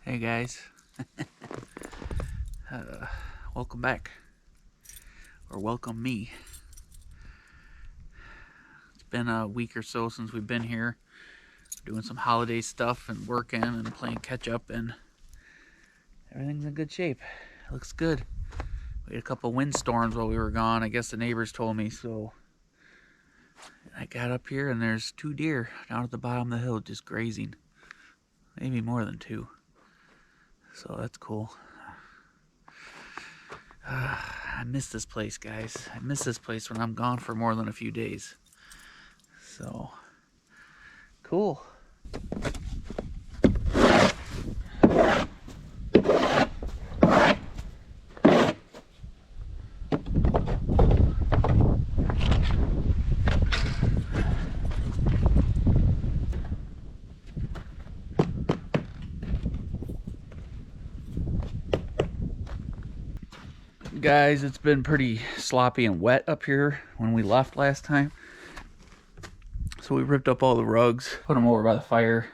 Hey guys, welcome back, or welcome me. It's been a week or so since we've been here, doing some holiday stuff and working and playing catch up, and everything's in good shape. It looks good. We had a couple windstorms while we were gone. I guess the neighbors told me, so I got up here and there's 2 deer down at the bottom of the hill just grazing. Maybe more than 2. So that's cool. I miss this place, guys. I miss this place when I'm gone for more than a few days. So, cool. Guys, it's been pretty sloppy and wet up here when we left last time. So we ripped up all the rugs, put them over by the fire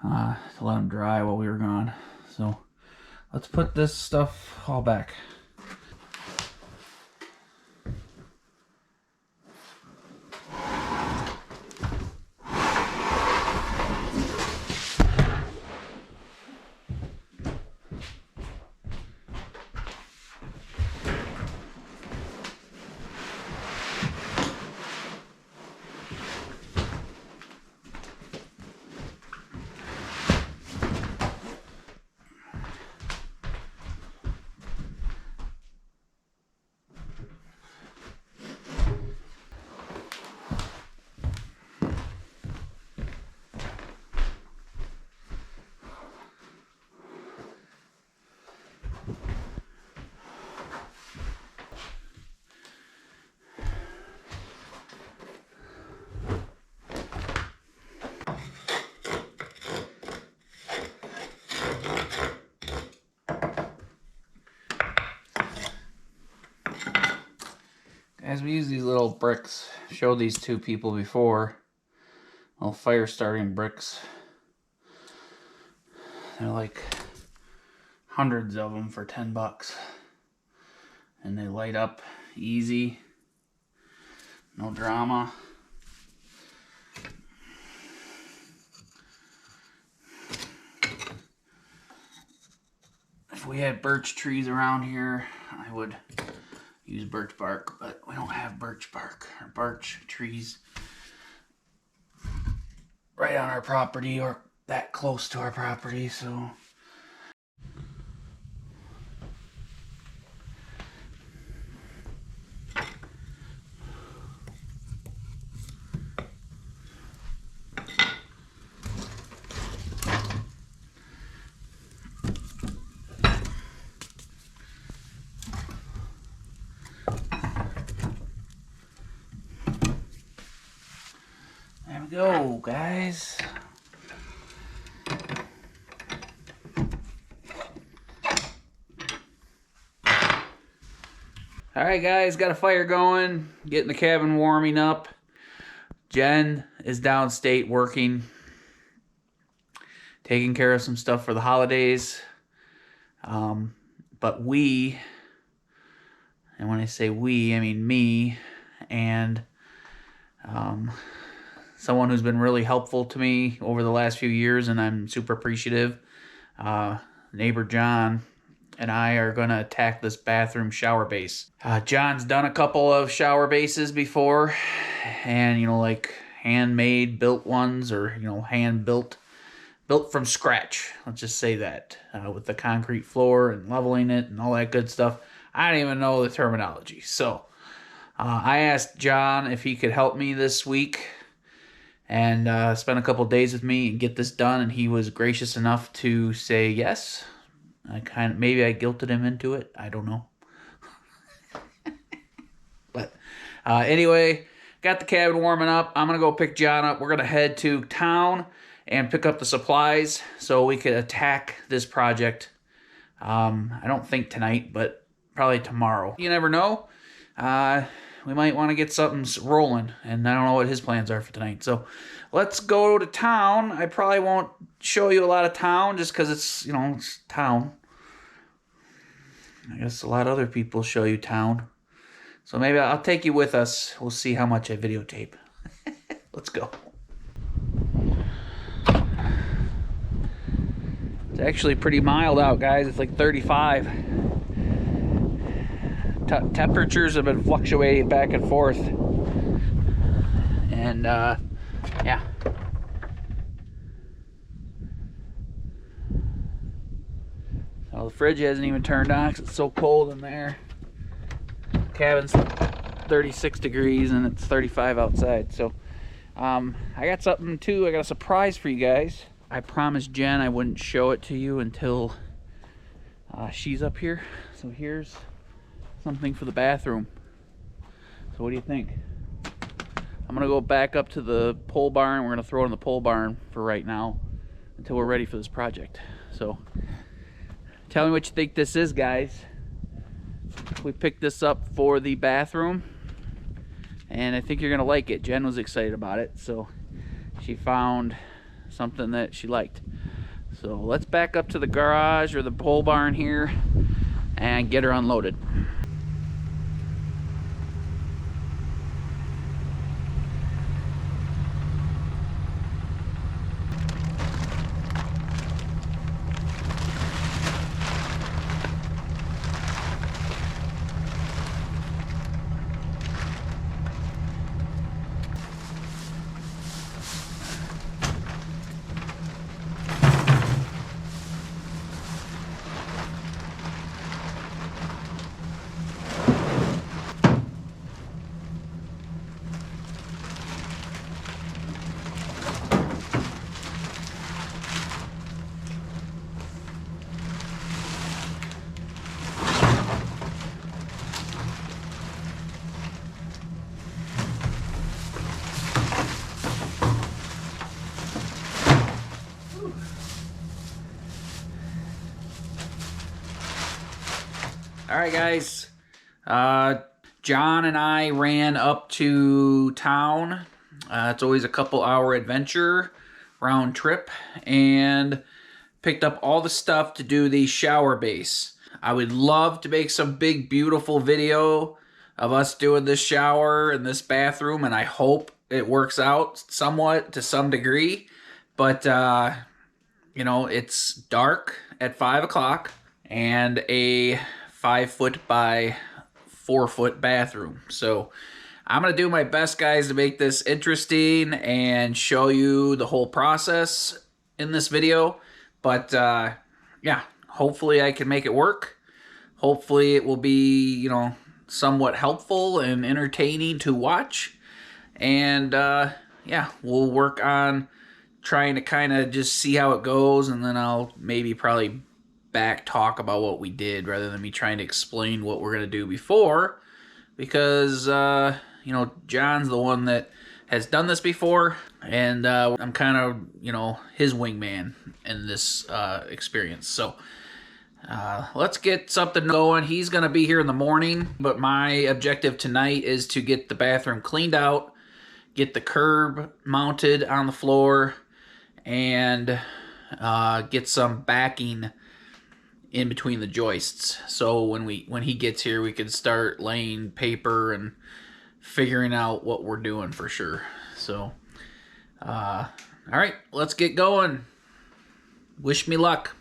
to let them dry while we were gone. So let's put this stuff all back. As we use these little bricks, showed these 2 people before, little fire starting bricks. They're like hundreds of them for 10 bucks. And they light up easy, no drama. If we had birch trees around here, I would use birch bark, but we don't have birch bark or birch trees right on our property or that close to our property, so there we go, guys. Alright guys, got a fire going, getting the cabin warming up. Jen is downstate working, taking care of some stuff for the holidays. But we, and when I say we, I mean me and someone who's been really helpful to me over the last few years, and I'm super appreciative. Neighbor John and I are going to attack this bathroom shower base. John's done a couple of shower bases before, and, you know, like handmade built ones, or, you know, hand built from scratch. Let's just say that, with the concrete floor and leveling it and all that good stuff. I don't even know the terminology. So I asked John if he could help me this week and spend a couple days with me and get this done, and he was gracious enough to say yes. Maybe I guilted him into it. I don't know. But anyway, got the cabin warming up. I'm going to go pick John up. We're going to head to town and pick up the supplies so we could attack this project. I don't think tonight, but probably tomorrow. You never know. we might want to get something rolling, and I don't know what his plans are for tonight. So let's go to town. I probably won't show you a lot of town just because it's, it's town. I guess a lot of other people show you town. So maybe I'll take you with us. We'll see how much I videotape. Let's go. It's actually pretty mild out, guys. It's like 35. Temperatures have been fluctuating back and forth. And, yeah. Well, the fridge hasn't even turned on because it's so cold in there. Cabin's 36 degrees and it's 35 outside. So, I got something too. I got a surprise for you guys. I promised Jen I wouldn't show it to you until she's up here. So here's something for the bathroom. So what do you think? I'm gonna go back up to the pole barn. We're gonna throw it in the pole barn for right now until we're ready for this project. So tell me what you think this is, guys. We picked this up for the bathroom and I think you're gonna like it. Jen was excited about it, so she found something that she liked. So let's back up to the garage or the pole barn here and get her unloaded. Alright guys, John and I ran up to town. It's always a couple-hour adventure, round trip, and picked up all the stuff to do the shower base. I would love to make some big, beautiful video of us doing this shower and this bathroom, and I hope it works out somewhat to some degree. But, you know, it's dark at 5 o'clock and a 5-foot by 4-foot bathroom. So I'm going to do my best, guys, to make this interesting and show you the whole process in this video. But, yeah, hopefully I can make it work. Hopefully it will be, you know, somewhat helpful and entertaining to watch. And, yeah, we'll work on trying to kind of just see how it goes, and then I'll maybe probably back talk about what we did rather than me trying to explain what we're going to do before, because, you know, John's the one that has done this before, and I'm kind of, you know, his wingman in this experience. So let's get something going. He's going to be here in the morning, but my objective tonight is to get the bathroom cleaned out, get the curb mounted on the floor, and get some backing in between the joists. So when he gets here, we can start laying paper and figuring out what we're doing for sure. So, all right, let's get going. Wish me luck.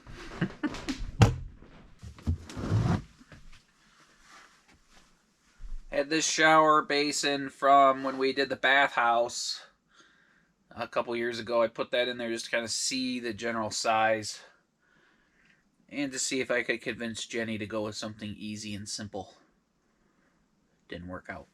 Had this shower basin from when we did the bathhouse a couple years ago. I put that in there just to kind of see the general size and to see if I could convince Jenny to go with something easy and simple. Didn't work out.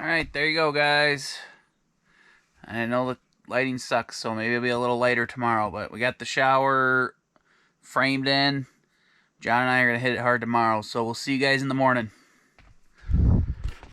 Alright, there you go, guys. I know the lighting sucks, so maybe it'll be a little later tomorrow, but we got the shower framed in. John and I are going to hit it hard tomorrow, so we'll see you guys in the morning.